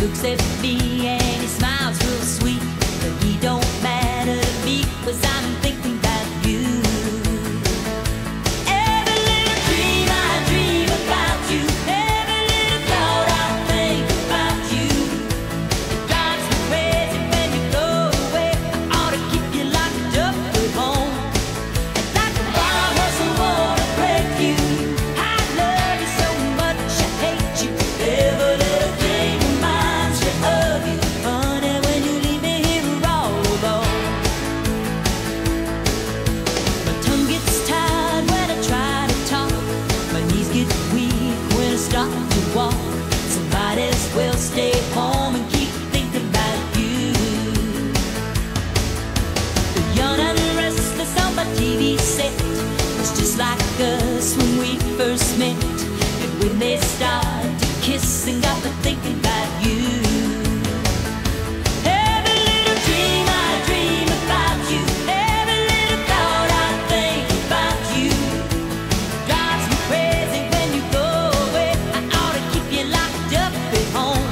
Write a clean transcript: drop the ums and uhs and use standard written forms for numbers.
looks at me and he smiles real sweet, but he don't matter to me 'cause I'm thinking about you. Every little dream I dream about you, every little thought I think about you. It drives me crazy when you go away. I ought to keep you locked up at home. And like a bomb doesn't wanna break you, I love you so much I hate you. Every little thing reminds me of you, honey, when you leave me here all alone. My tongue gets tired when I try to talk, my knees get weak when I start to walk. So might as well stay home and keep thinking about you. The young and restless on my TV set, it's just like us when we first met. And when they start to kiss and got me thinking about you. Every little dream I dream about you, every little thought I think about you. Drives me crazy when you go away. I ought to keep you locked up at home.